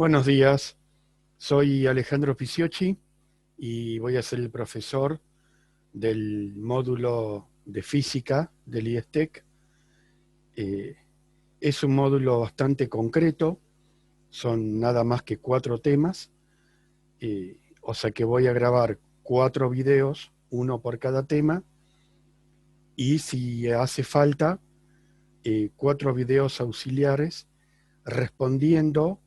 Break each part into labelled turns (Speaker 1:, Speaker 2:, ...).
Speaker 1: Buenos días, soy Alejandro Pisiocchi y voy a ser el profesor del módulo de física del IESTEC. Eh, es un módulo bastante concreto, son nada más que 4 temas, o sea que voy a grabar 4 videos, uno por cada tema, y si hace falta, 4 videos auxiliares respondiendo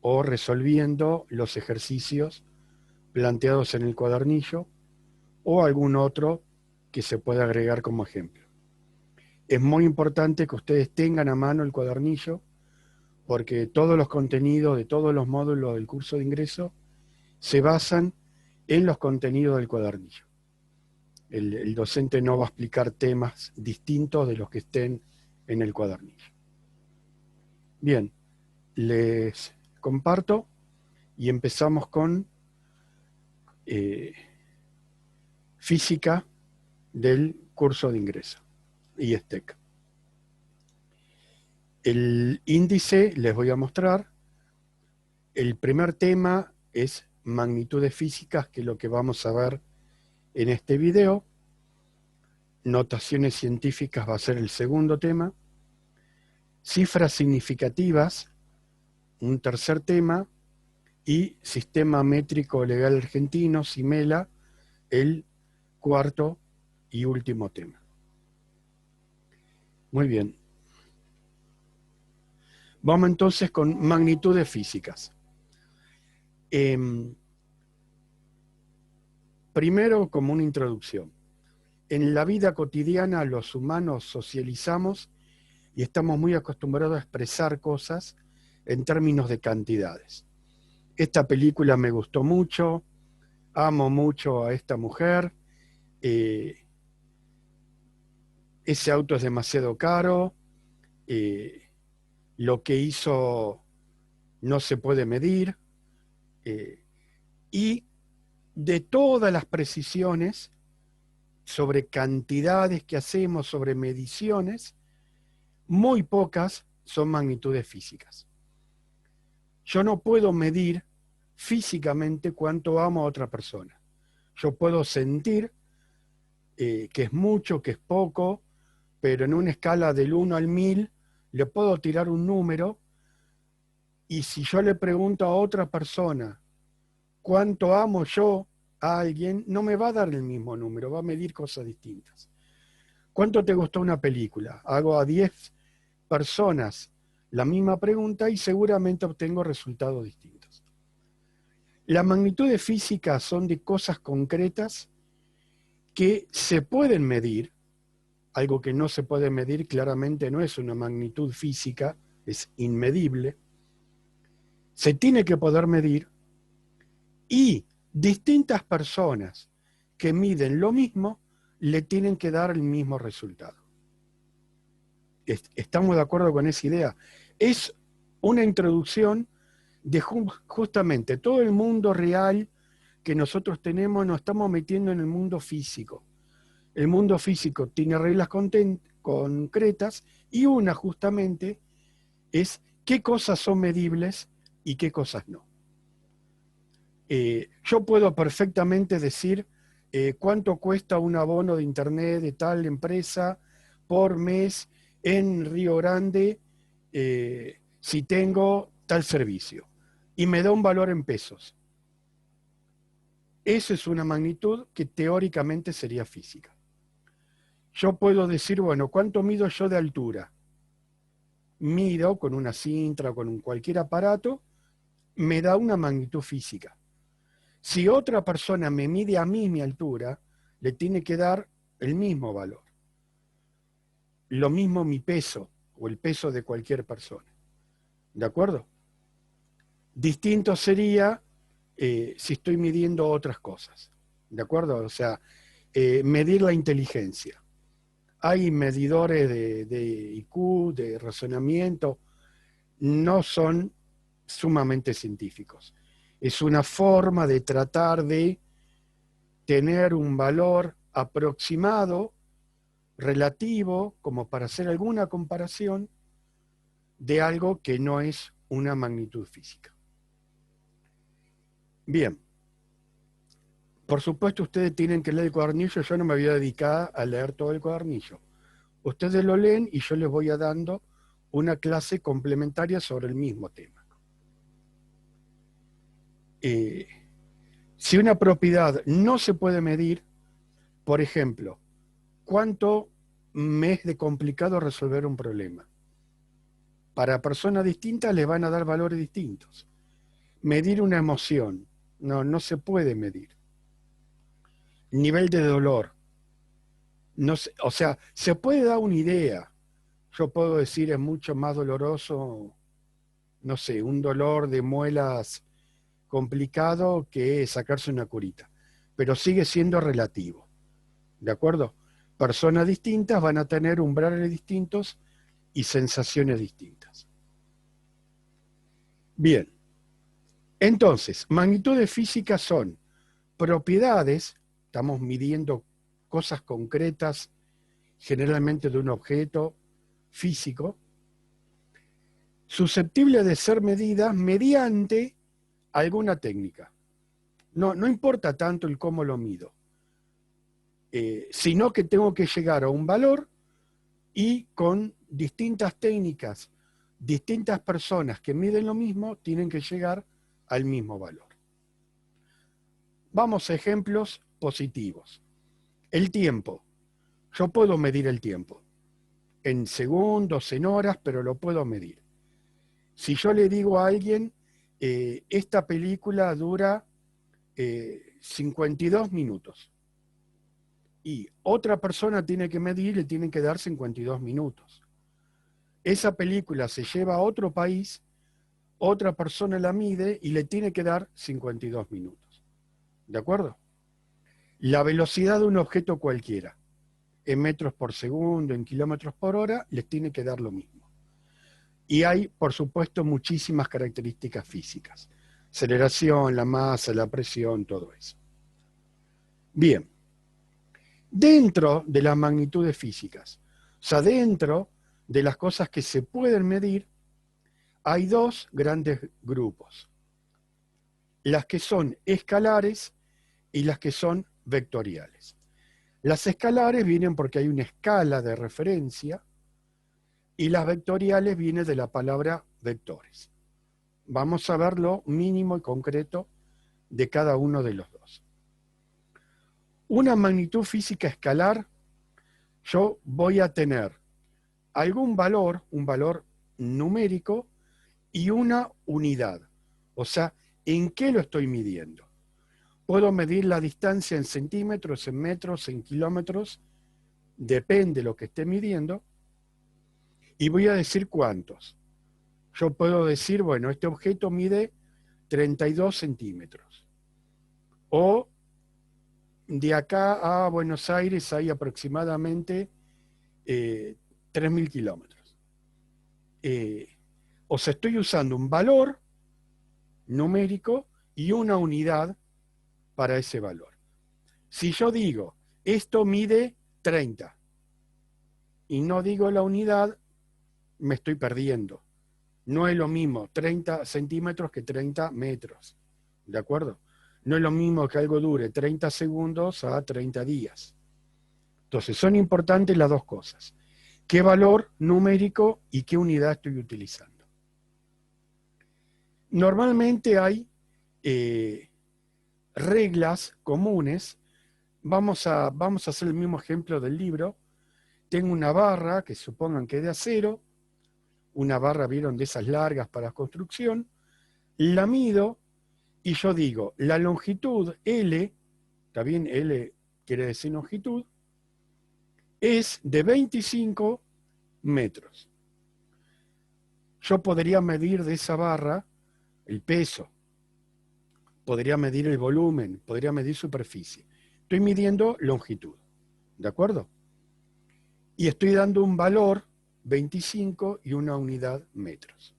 Speaker 1: o resolviendo los ejercicios planteados en el cuadernillo o algún otro que se pueda agregar como ejemplo. Es muy importante que ustedes tengan a mano el cuadernillo porque todos los contenidos de todos los módulos del curso de ingreso se basan en los contenidos del cuadernillo. El docente no va a explicar temas distintos de los que estén en el cuadernillo. Bien, les comparto y empezamos con física del curso de ingreso, IESTEC. El índice les voy a mostrar. El primer tema es magnitudes físicas, que es lo que vamos a ver en este video. Notaciones científicas va a ser el segundo tema. Cifras significativas, un tercer tema. Y sistema métrico legal argentino, SIMELA, el cuarto y último tema. Muy bien. Vamos entonces con magnitudes físicas. Primero, como una introducción. En la vida cotidiana los humanos socializamos y estamos muy acostumbrados a expresar cosas en términos de cantidades. Esta película me gustó mucho, amo mucho a esta mujer, ese auto es demasiado caro, lo que hizo no se puede medir, y de todas las precisiones sobre cantidades que hacemos, sobre mediciones, muy pocas son magnitudes físicas. Yo no puedo medir físicamente cuánto amo a otra persona. Yo puedo sentir que es mucho, que es poco, pero en una escala del 1 al 1000 le puedo tirar un número, y si yo le pregunto a otra persona cuánto amo yo a alguien, no me va a dar el mismo número, va a medir cosas distintas. ¿Cuánto te gustó una película? Hago a 10 personas la misma pregunta y seguramente obtengo resultados distintos. Las magnitudes físicas son de cosas concretas que se pueden medir. Algo que no se puede medir claramente no es una magnitud física, es inmedible. Se tiene que poder medir, y distintas personas que miden lo mismo le tienen que dar el mismo resultado. ¿Estamos de acuerdo con esa idea? Es una introducción de justamente todo el mundo real que nosotros tenemos, nos estamos metiendo en el mundo físico. El mundo físico tiene reglas concretas, y una justamente es qué cosas son medibles y qué cosas no. Yo puedo perfectamente decir cuánto cuesta un abono de internet de tal empresa por mes en Río Grande si tengo tal servicio, y me da un valor en pesos. Eso es una magnitud que teóricamente sería física. Yo puedo decir, bueno, ¿cuánto mido yo de altura? Mido con una cinta o con cualquier aparato, me da una magnitud física. Si otra persona me mide a mí mi altura, le tiene que dar el mismo valor. Lo mismo mi peso o el peso de cualquier persona. ¿De acuerdo? Distinto sería si estoy midiendo otras cosas. ¿De acuerdo? O sea, medir la inteligencia. Hay medidores de IQ, de razonamiento, no son sumamente científicos. Es una forma de tratar de tener un valor aproximado, relativo, como para hacer alguna comparación de algo que no es una magnitud física. Bien. Por supuesto, ustedes tienen que leer el cuadernillo. Yo no me voy a dedicar a leer todo el cuadernillo. Ustedes lo leen y yo les voy a dando una clase complementaria sobre el mismo tema. Si una propiedad no se puede medir, por ejemplo, ¿cuánto me es de complicado resolver un problema? Para personas distintas les van a dar valores distintos. Medir una emoción, no se puede medir. Nivel de dolor, no sé, o sea, se puede dar una idea. Yo puedo decir es mucho más doloroso, no sé, un dolor de muelas complicado que sacarse una curita, pero sigue siendo relativo, ¿de acuerdo? Personas distintas van a tener umbrales distintos y sensaciones distintas. Bien, entonces, magnitudes físicas son propiedades, estamos midiendo cosas concretas, generalmente de un objeto físico, susceptibles de ser medidas mediante alguna técnica. No importa tanto el cómo lo mido, sino que tengo que llegar a un valor y con distintas técnicas, distintas personas que miden lo mismo, tienen que llegar al mismo valor. Vamos a ejemplos positivos. El tiempo. Yo puedo medir el tiempo en segundos, en horas, pero lo puedo medir. Si yo le digo a alguien, esta película dura 52 minutos, y otra persona tiene que medir, le tienen que dar 52 minutos. Esa película se lleva a otro país, otra persona la mide y le tiene que dar 52 minutos. ¿De acuerdo? La velocidad de un objeto cualquiera, en metros por segundo, en kilómetros por hora, les tiene que dar lo mismo. Y hay, por supuesto, muchísimas características físicas. Aceleración, la masa, la presión, todo eso. Bien. Dentro de las magnitudes físicas, o sea, dentro de las cosas que se pueden medir, hay dos grandes grupos. Las que son escalares y las que son vectoriales. Las escalares vienen porque hay una escala de referencia y las vectoriales vienen de la palabra vectores. Vamos a ver lo mínimo y concreto de cada uno de los dos. Una magnitud física escalar, yo voy a tener algún valor, un valor numérico y una unidad. O sea, ¿en qué lo estoy midiendo? Puedo medir la distancia en centímetros, en metros, en kilómetros, depende de lo que esté midiendo, y voy a decir cuántos. Yo puedo decir, bueno, este objeto mide 32 centímetros. O de acá a Buenos Aires hay aproximadamente 3.000 kilómetros. O sea, estoy usando un valor numérico y una unidad para ese valor. Si yo digo, esto mide 30, y no digo la unidad, me estoy perdiendo. No es lo mismo 30 centímetros que 30 metros. ¿De acuerdo? No es lo mismo que algo dure 30 segundos a 30 días. Entonces, son importantes las dos cosas. ¿Qué valor numérico y qué unidad estoy utilizando? Normalmente hay reglas comunes. Vamos a hacer el mismo ejemplo del libro. Tengo una barra que supongan que es de acero, una barra, vieron, de esas largas para construcción, la mido y yo digo, la longitud L, ¿está bien? L quiere decir longitud, es de 25 metros. Yo podría medir de esa barra el peso, podría medir el volumen, podría medir superficie. Estoy midiendo longitud, ¿de acuerdo? Y estoy dando un valor 25 y una unidad metros.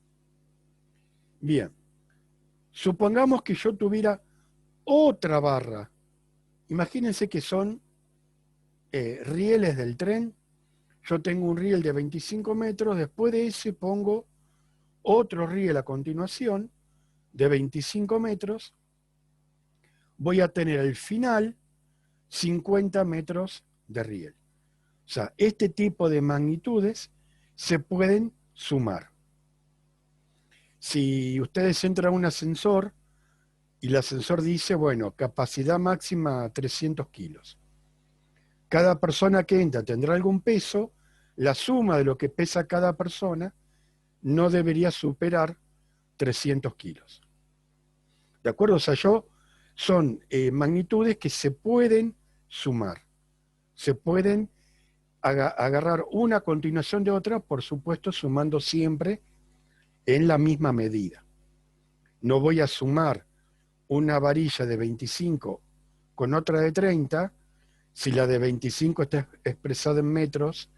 Speaker 1: Bien, supongamos que yo tuviera otra barra. Imagínense que son rieles del tren. Yo tengo un riel de 25 metros, después de ese pongo otro riel a continuación de 25 metros voy a tener al final 50 metros de riel. O sea, este tipo de magnitudes se pueden sumar. Si ustedes entran a un ascensor y el ascensor dice, bueno, capacidad máxima 300 kilos. Cada persona que entra tendrá algún peso, la suma de lo que pesa cada persona no debería superar 300 kilos. ¿De acuerdo? O sea, son magnitudes que se pueden sumar, se pueden agarrar una a continuación de otra, por supuesto, sumando siempre en la misma medida. No voy a sumar una varilla de 25 con otra de 30 si la de 25 está expresada en metros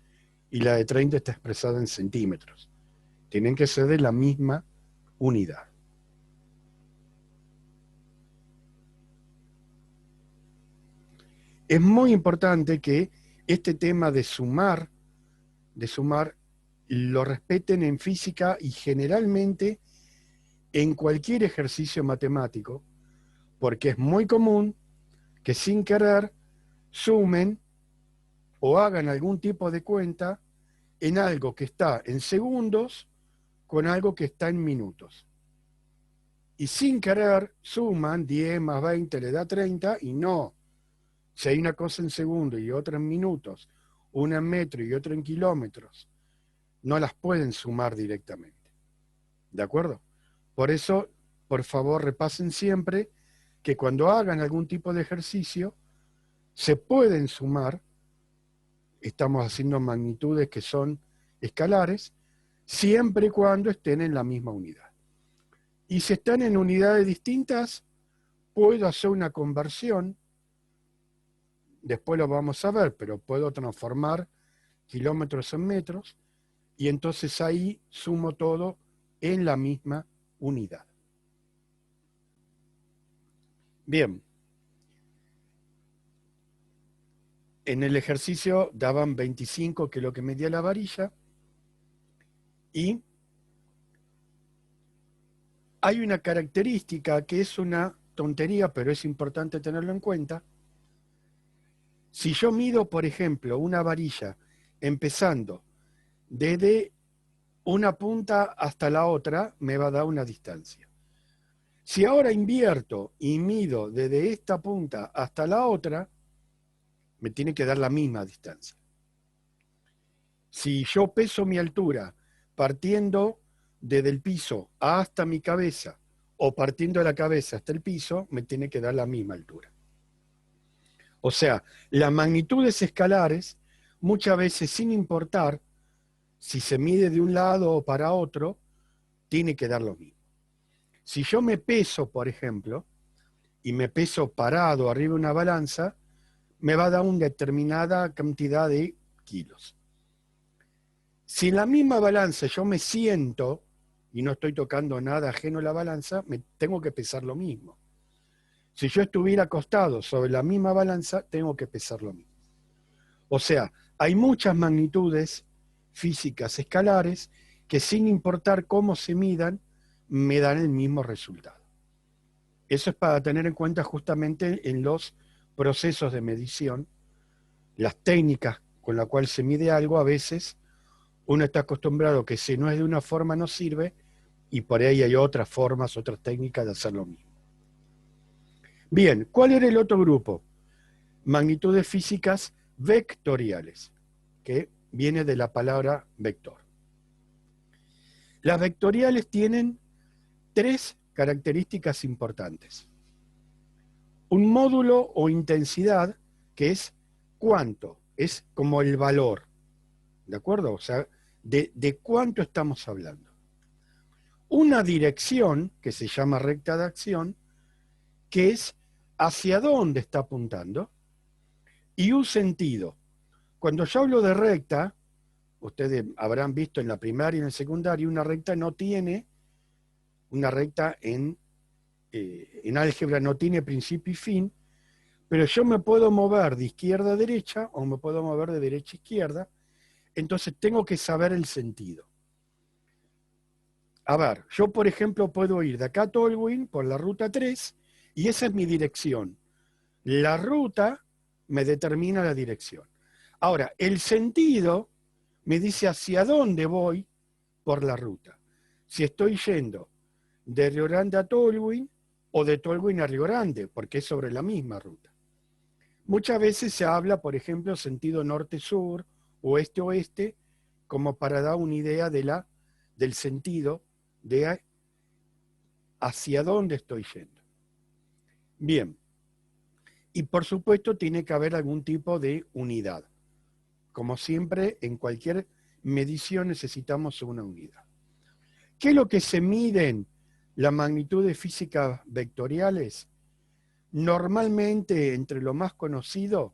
Speaker 1: y la de 30 está expresada en centímetros. Tienen que ser de la misma unidad. Es muy importante que este tema de sumar, lo respeten en física y generalmente en cualquier ejercicio matemático, porque es muy común que sin querer sumen o hagan algún tipo de cuenta en algo que está en segundos con algo que está en minutos. Y sin querer suman 10 más 20 le da 30 y no. Si hay una cosa en segundos y otra en minutos, una en metros y otra en kilómetros, no las pueden sumar directamente. ¿De acuerdo? Por eso, por favor, repasen siempre que cuando hagan algún tipo de ejercicio, se pueden sumar, estamos haciendo magnitudes que son escalares, siempre y cuando estén en la misma unidad. Y si están en unidades distintas, puedo hacer una conversión, después lo vamos a ver, pero puedo transformar kilómetros en metros, y entonces ahí sumo todo en la misma unidad. Bien. En el ejercicio daban 25, que es lo que medía la varilla, y hay una característica que es una tontería, pero es importante tenerlo en cuenta. Si yo mido, por ejemplo, una varilla empezando desde una punta hasta la otra, me va a dar una distancia. Si ahora invierto y mido desde esta punta hasta la otra, me tiene que dar la misma distancia. Si yo peso mi altura partiendo desde el piso hasta mi cabeza o partiendo de la cabeza hasta el piso, me tiene que dar la misma altura. O sea, las magnitudes escalares, muchas veces sin importar si se mide de un lado o para otro, tiene que dar lo mismo. Si yo me peso, por ejemplo, y me peso parado arriba de una balanza, me va a dar una determinada cantidad de kilos. Si en la misma balanza yo me siento y no estoy tocando nada ajeno a la balanza, me tengo que pesar lo mismo. Si yo estuviera acostado sobre la misma balanza, tengo que pesar lo mismo. O sea, hay muchas magnitudes físicas escalares que sin importar cómo se midan, me dan el mismo resultado. Eso es para tener en cuenta justamente en los procesos de medición, las técnicas con las cuales se mide algo. A veces uno está acostumbrado que si no es de una forma no sirve, y por ahí hay otras formas, otras técnicas de hacer lo mismo. Bien, ¿cuál era el otro grupo? Magnitudes físicas vectoriales, que viene de la palabra vector. Las vectoriales tienen 3 características importantes. Un módulo o intensidad, que es cuánto, es como el valor, ¿de acuerdo? O sea, de cuánto estamos hablando. Una dirección, que se llama recta de acción, que es hacia dónde está apuntando, y un sentido. Cuando yo hablo de recta, ustedes habrán visto en la primaria y en el secundario, una recta no tiene, una recta en álgebra no tiene principio y fin, pero yo me puedo mover de izquierda a derecha o me puedo mover de derecha a izquierda, entonces tengo que saber el sentido. A ver, yo por ejemplo puedo ir de acá a Tolwyn por la ruta 3 Y esa es mi dirección. La ruta me determina la dirección. Ahora, el sentido me dice hacia dónde voy por la ruta. Si estoy yendo de Río Grande a Tolwyn o de Tolwyn a Río Grande, porque es sobre la misma ruta. Muchas veces se habla, por ejemplo, sentido norte-sur, oeste-oeste, como para dar una idea del sentido de hacia dónde estoy yendo. Bien, y por supuesto tiene que haber algún tipo de unidad. Como siempre, en cualquier medición necesitamos una unidad. ¿Qué es lo que se miden las magnitudes físicas vectoriales? Normalmente, entre lo más conocido,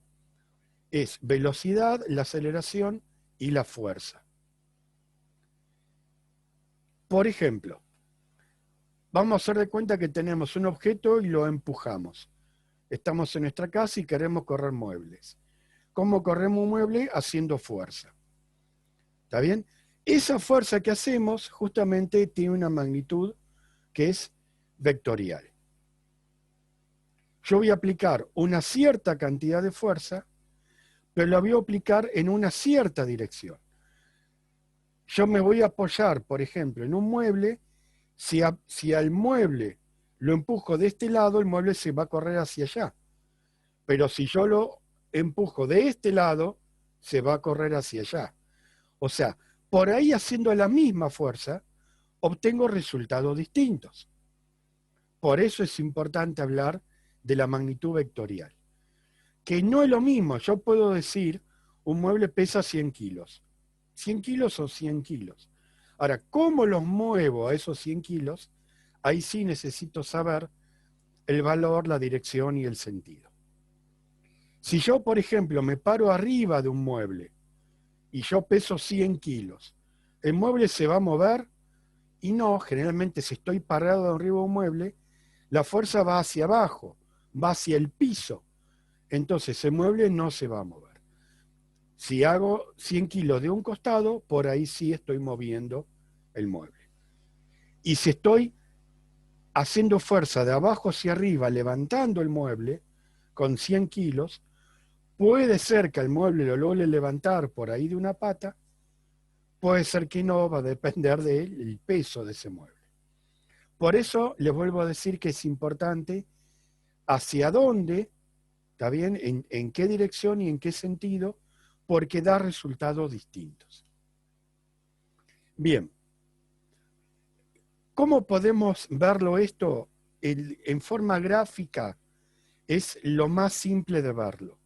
Speaker 1: es velocidad, la aceleración y la fuerza. Por ejemplo, vamos a hacer de cuenta que tenemos un objeto y lo empujamos. Estamos en nuestra casa y queremos correr muebles. ¿Cómo corremos un mueble? Haciendo fuerza. ¿Está bien? Esa fuerza que hacemos justamente tiene una magnitud que es vectorial. Yo voy a aplicar una cierta cantidad de fuerza, pero la voy a aplicar en una cierta dirección. Yo me voy a apoyar, por ejemplo, en un mueble. Si al mueble lo empujo de este lado, el mueble se va a correr hacia allá. Pero si yo lo empujo de este lado, se va a correr hacia allá. O sea, por ahí haciendo la misma fuerza, obtengo resultados distintos. Por eso es importante hablar de la magnitud vectorial. Que no es lo mismo, yo puedo decir, un mueble pesa 100 kilos. 100 kilos o 100 kilos. Ahora, ¿cómo los muevo a esos 100 kilos? Ahí sí necesito saber el valor, la dirección y el sentido. Si yo, por ejemplo, me paro arriba de un mueble y yo peso 100 kilos, ¿el mueble se va a mover? Y no, generalmente si estoy parado arriba de un mueble, la fuerza va hacia abajo, va hacia el piso. Entonces el mueble no se va a mover. Si hago 100 kilos de un costado, por ahí sí estoy moviendo el mueble. Y si estoy haciendo fuerza de abajo hacia arriba, levantando el mueble con 100 kilos, puede ser que el mueble lo logre levantar por ahí de una pata, puede ser que no, va a depender del peso de ese mueble. Por eso les vuelvo a decir que es importante hacia dónde, ¿está bien? En qué dirección y en qué sentido, porque da resultados distintos. Bien, ¿cómo podemos verlo esto? En forma gráfica es lo más simple de verlo.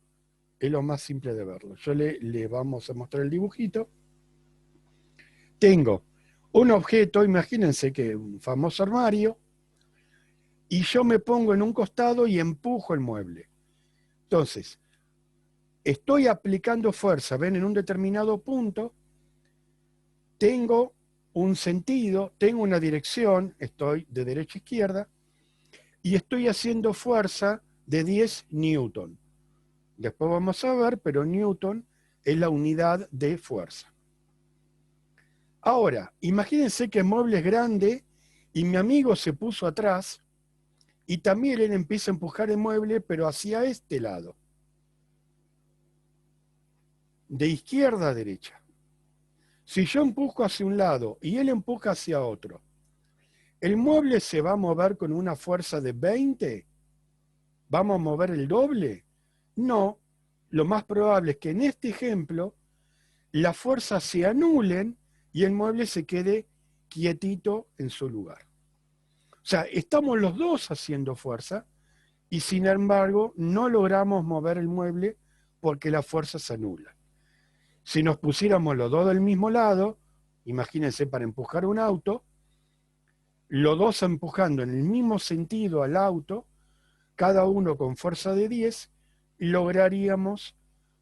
Speaker 1: Es lo más simple de verlo. Yo le vamos a mostrar el dibujito. Tengo un objeto, imagínense que un famoso armario, y yo me pongo en un costado y empujo el mueble. Entonces, estoy aplicando fuerza, ven, en un determinado punto, tengo un sentido, tengo una dirección, estoy de derecha a izquierda, y estoy haciendo fuerza de 10 newton. Después vamos a ver, pero newton es la unidad de fuerza. Ahora, imagínense que el mueble es grande y mi amigo se puso atrás y también él empieza a empujar el mueble, pero hacia este lado. De izquierda a derecha. Si yo empujo hacia un lado y él empuja hacia otro, ¿el mueble se va a mover con una fuerza de 20? ¿Vamos a mover el doble? No. Lo más probable es que en este ejemplo las fuerzas se anulen y el mueble se quede quietito en su lugar. O sea, estamos los dos haciendo fuerza y sin embargo no logramos mover el mueble porque la fuerza se anula. Si nos pusiéramos los dos del mismo lado, imagínense para empujar un auto, los dos empujando en el mismo sentido al auto, cada uno con fuerza de 10, lograríamos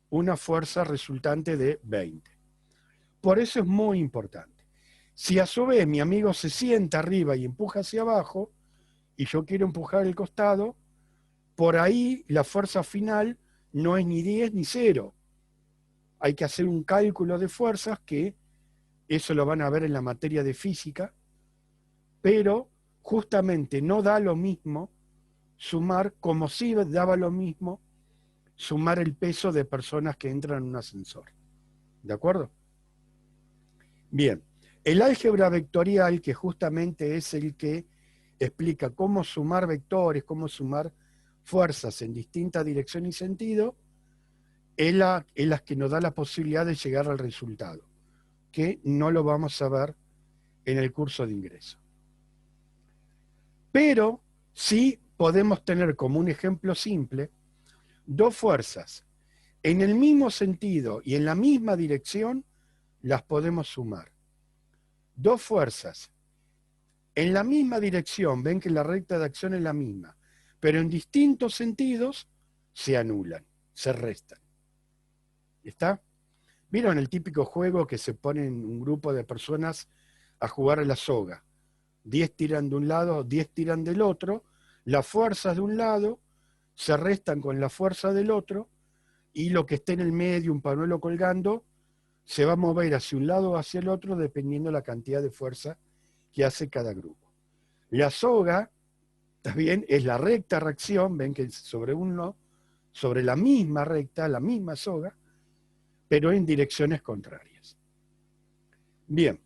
Speaker 1: una fuerza resultante de 20. Por eso es muy importante. Si a su vez mi amigo se sienta arriba y empuja hacia abajo, y yo quiero empujar el costado, por ahí la fuerza final no es ni 10 ni 0. Hay que hacer un cálculo de fuerzas que eso lo van a ver en la materia de física, pero justamente no da lo mismo sumar, como si daba lo mismo, sumar el peso de personas que entran en un ascensor. ¿De acuerdo? Bien, el álgebra vectorial, que justamente es el que explica cómo sumar vectores, cómo sumar fuerzas en distinta dirección y sentido, es la que nos da la posibilidad de llegar al resultado, que no lo vamos a ver en el curso de ingreso. Pero sí podemos tener como un ejemplo simple dos fuerzas en el mismo sentido y en la misma dirección, las podemos sumar. Dos fuerzas en la misma dirección, ven que la recta de acción es la misma, pero en distintos sentidos se anulan, se restan. ¿Está? ¿Vieron el típico juego que se ponen un grupo de personas a jugar a la soga? 10 tiran de un lado, 10 tiran del otro, las fuerzas de un lado se restan con la fuerza del otro, y lo que esté en el medio, un pañuelo colgando, se va a mover hacia un lado o hacia el otro dependiendo de la cantidad de fuerza que hace cada grupo. La soga, también es la recta reacción, ven que sobre la misma recta, la misma soga, pero en direcciones contrarias. Bien,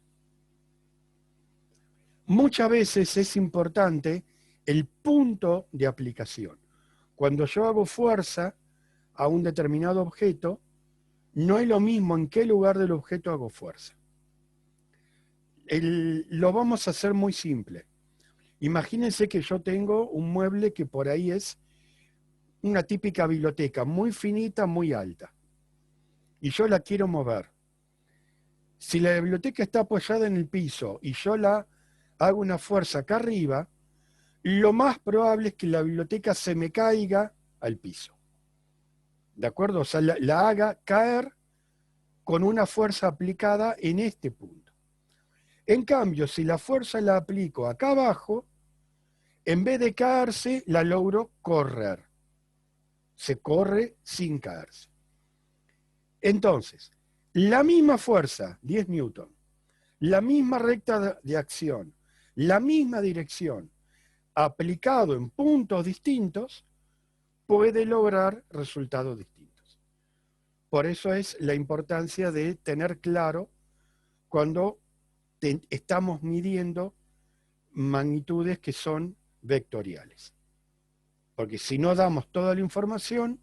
Speaker 1: muchas veces es importante el punto de aplicación. Cuando yo hago fuerza a un determinado objeto, no es lo mismo en qué lugar del objeto hago fuerza. Lo vamos a hacer muy simple. Imagínense que yo tengo un mueble que por ahí es una típica biblioteca, muy finita, muy alta, y yo la quiero mover. Si la biblioteca está apoyada en el piso y yo la hago una fuerza acá arriba, lo más probable es que la biblioteca se me caiga al piso. ¿De acuerdo? O sea, la haga caer con una fuerza aplicada en este punto. En cambio, si la fuerza la aplico acá abajo, en vez de caerse, la logro correr. Se corre sin caerse. Entonces, la misma fuerza, 10 newton, la misma recta de acción, la misma dirección, aplicado en puntos distintos, puede lograr resultados distintos. Por eso es la importancia de tener claro cuando estamos midiendo magnitudes que son vectoriales. Porque si no damos toda la información,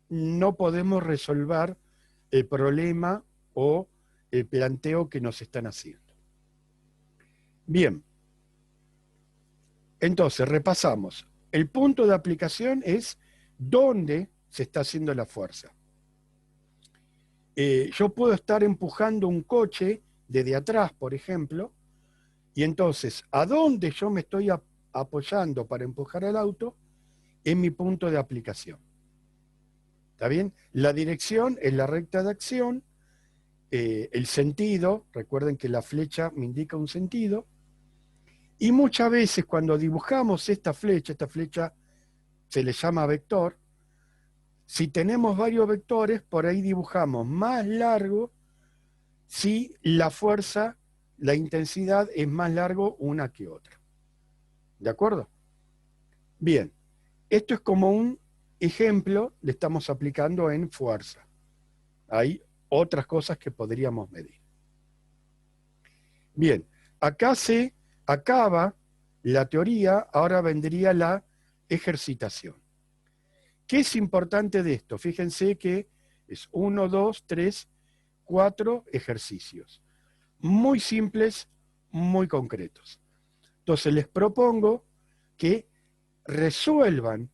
Speaker 1: no podemos resolver el problema o el planteo que nos están haciendo. Bien, entonces repasamos. El punto de aplicación es dónde se está haciendo la fuerza. Yo puedo estar empujando un coche desde atrás, por ejemplo, y entonces, ¿a dónde yo me estoy apoyando para empujar el auto? Es mi punto de aplicación. ¿Está bien? La dirección es la recta de acción, el sentido, recuerden que la flecha me indica un sentido, y muchas veces cuando dibujamos esta flecha se le llama vector, si tenemos varios vectores, por ahí dibujamos más largo si la fuerza, la intensidad es más largo una que otra. ¿De acuerdo? Bien, esto es como un ejemplo, le estamos aplicando en fuerza. Hay otras cosas que podríamos medir. Bien, acá se acaba la teoría, ahora vendría la ejercitación. ¿Qué es importante de esto? Fíjense que es 1, 2, 3, 4 ejercicios. Muy simples, muy concretos. Entonces les propongo que resuelvan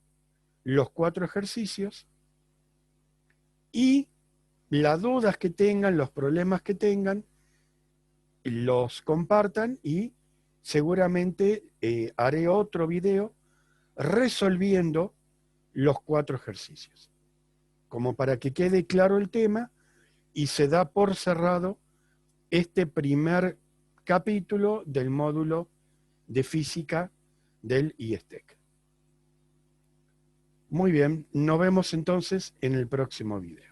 Speaker 1: los 4 ejercicios y las dudas que tengan, los problemas que tengan, los compartan y seguramente haré otro video resolviendo los 4 ejercicios, como para que quede claro el tema y se da por cerrado este primer capítulo del módulo de física del IESTEC. Muy bien, nos vemos entonces en el próximo video.